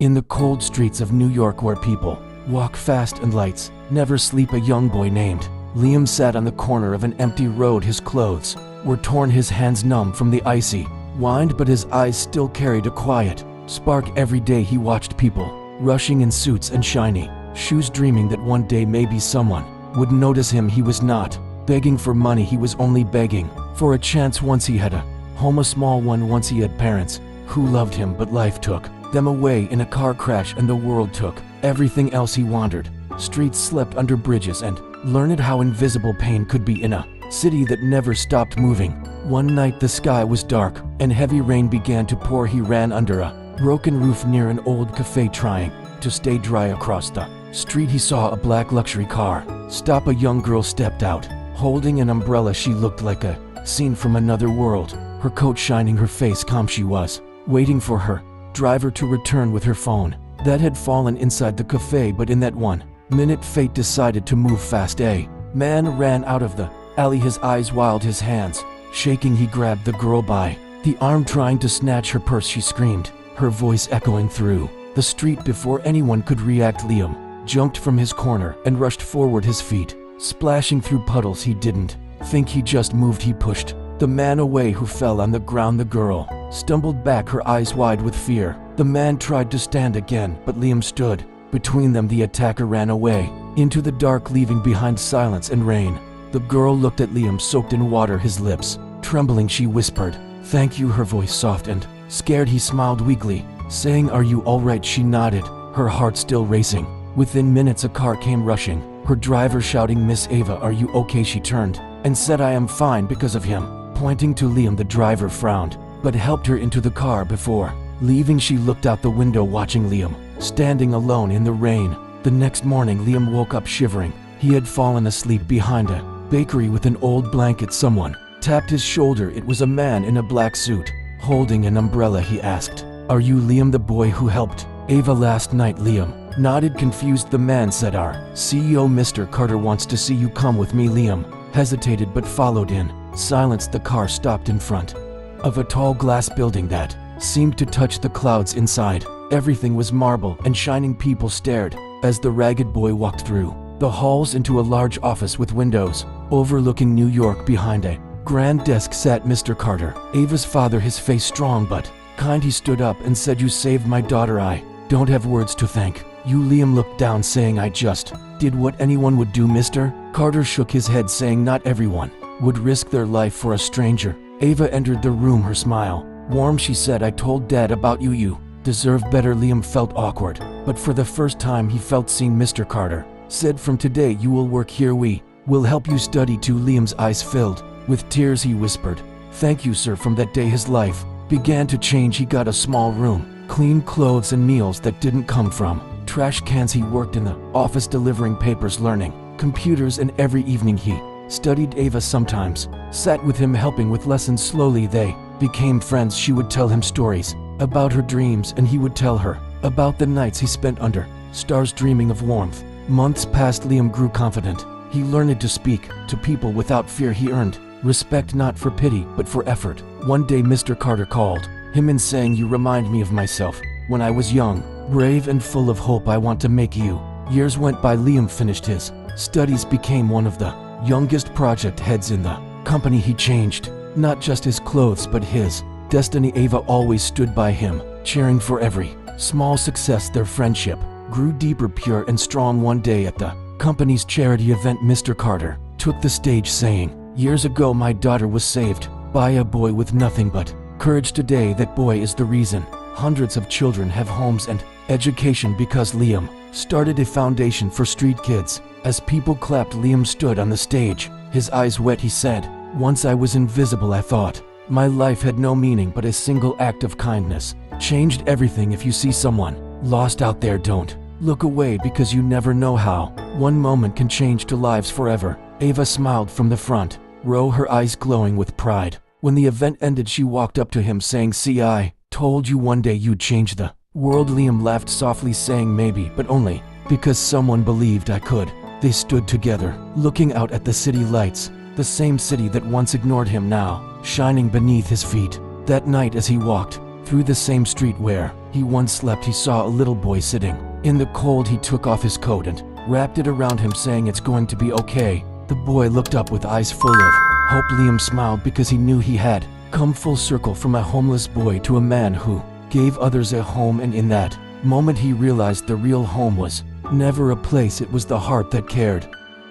In the cold streets of New York where people walk fast and lights never sleep, a young boy named Liam sat on the corner of an empty road. His clothes were torn, his hands numb from the icy wind, but his eyes still carried a quiet spark. Every day he watched people rushing in suits and shiny shoes, dreaming that one day maybe someone would notice him. He was not begging for money, he was only begging for a chance. Once he had a home, a small one. Once he had parents who loved him, but life took them away in a car crash, and the world took everything else. He wandered streets, slept under bridges, and learned how invisible pain could be in a city that never stopped moving. One night the sky was dark and heavy rain began to pour. He ran under a broken roof near an old cafe, trying to stay dry. Across the street he saw a black luxury car stop. A young girl stepped out, holding an umbrella. She looked like a scene from another world, her coat shining, her face calm. She was waiting for her driver to return with her phone that had fallen inside the cafe. But in that 1 minute fate decided to move fast. A man ran out of the alley, his eyes wild, his hands shaking. He grabbed the girl by the arm, trying to snatch her purse. She screamed, her voice echoing through the street. Before anyone could react, Liam jumped from his corner and rushed forward, his feet splashing through puddles. He didn't think, he just moved. He pushed the man away, who fell on the ground. The girl stumbled back, her eyes wide with fear. The man tried to stand again, but Liam stood between them. The attacker ran away into the dark, leaving behind silence and rain. The girl looked at Liam, soaked in water, his lips trembling. She whispered, "Thank you," her voice soft and scared. He smiled weakly, saying, "Are you all right?" She nodded, her heart still racing. Within minutes a car came rushing, her driver shouting, "Miss Ava, are you okay?" She turned and said, "I am fine." Because of him pointing to Liam, the driver frowned, but helped her into the car. Before leaving, she looked out the window, watching Liam standing alone in the rain. The next morning Liam woke up shivering. He had fallen asleep behind a bakery with an old blanket. Someone tapped his shoulder. It was a man in a black suit, holding an umbrella. He asked, "Are you Liam, the boy who helped Ava last night?" Liam nodded, confused. The man said, "Our CEO, Mr. Carter, wants to see you. Come with me." Liam hesitated but followed in silence. The car stopped in front of a tall glass building that seemed to touch the clouds inside. Everything was marble and shining. People stared as the ragged boy walked through the halls into a large office with windows overlooking New York. Behind a grand desk sat Mr. Carter, Ava's father, his face strong but kind. He stood up and said, "You saved my daughter. I don't have words to thank you." Liam looked down, saying, "I just did what anyone would do." Mr. Carter shook his head, saying, "Not everyone would risk their life for a stranger." Ava entered the room, her smile warm. She said, "I told Dad about you. You deserve better." Liam felt awkward, but for the first time he felt seen. Mr. Carter said, "From today you will work here. We will help you study too." Liam's eyes filled with tears. He whispered, "Thank you, sir." From that day his life began to change. He got a small room, clean clothes, and meals that didn't come from trash cans. He worked in the office delivering papers, learning computers, and every evening he studied. Ava sometimes sat with him, helping with lessons. Slowly they became friends. She would tell him stories about her dreams, and he would tell her about the nights he spent under stars dreaming of warmth. Months passed. Liam grew confident. He learned to speak to people without fear. He earned respect not for pity but for effort. One day Mr. Carter called him in, saying, "You remind me of myself when I was young, brave and full of hope. I want to make you." Years went by. Liam finished his studies, became one of the youngest project heads in the company. He changed not just his clothes but his destiny. Ava always stood by him, cheering for every small success. Their friendship grew deeper, pure and strong. One day at the company's charity event, Mr. Carter took the stage, saying, "Years ago my daughter was saved by a boy with nothing but courage. Today that boy is the reason hundreds of children have homes and education, because Liam started a foundation for street kids." As people clapped, Liam stood on the stage, his eyes wet. He said, "Once I was invisible. I thought my life had no meaning, but a single act of kindness changed everything. If you see someone lost out there, don't look away, because you never know how one moment can change two lives forever." Ava smiled from the front row, her eyes glowing with pride. When the event ended, she walked up to him, saying, "See, I told you one day you'd change the world." Liam laughed softly, saying, "Maybe, but only because someone believed I could." They stood together, looking out at the city lights, the same city that once ignored him, now shining beneath his feet. That night as he walked Through the same street where he once slept, he saw a little boy sitting. In the cold, he took off his coat and wrapped it around him, saying, "It's going to be okay." The boy looked up with eyes full of hope. Liam smiled because he knew he had come full circle from a homeless boy to a man who gave others a home, and in that moment he realized the real home was never a place, it was the heart that cared.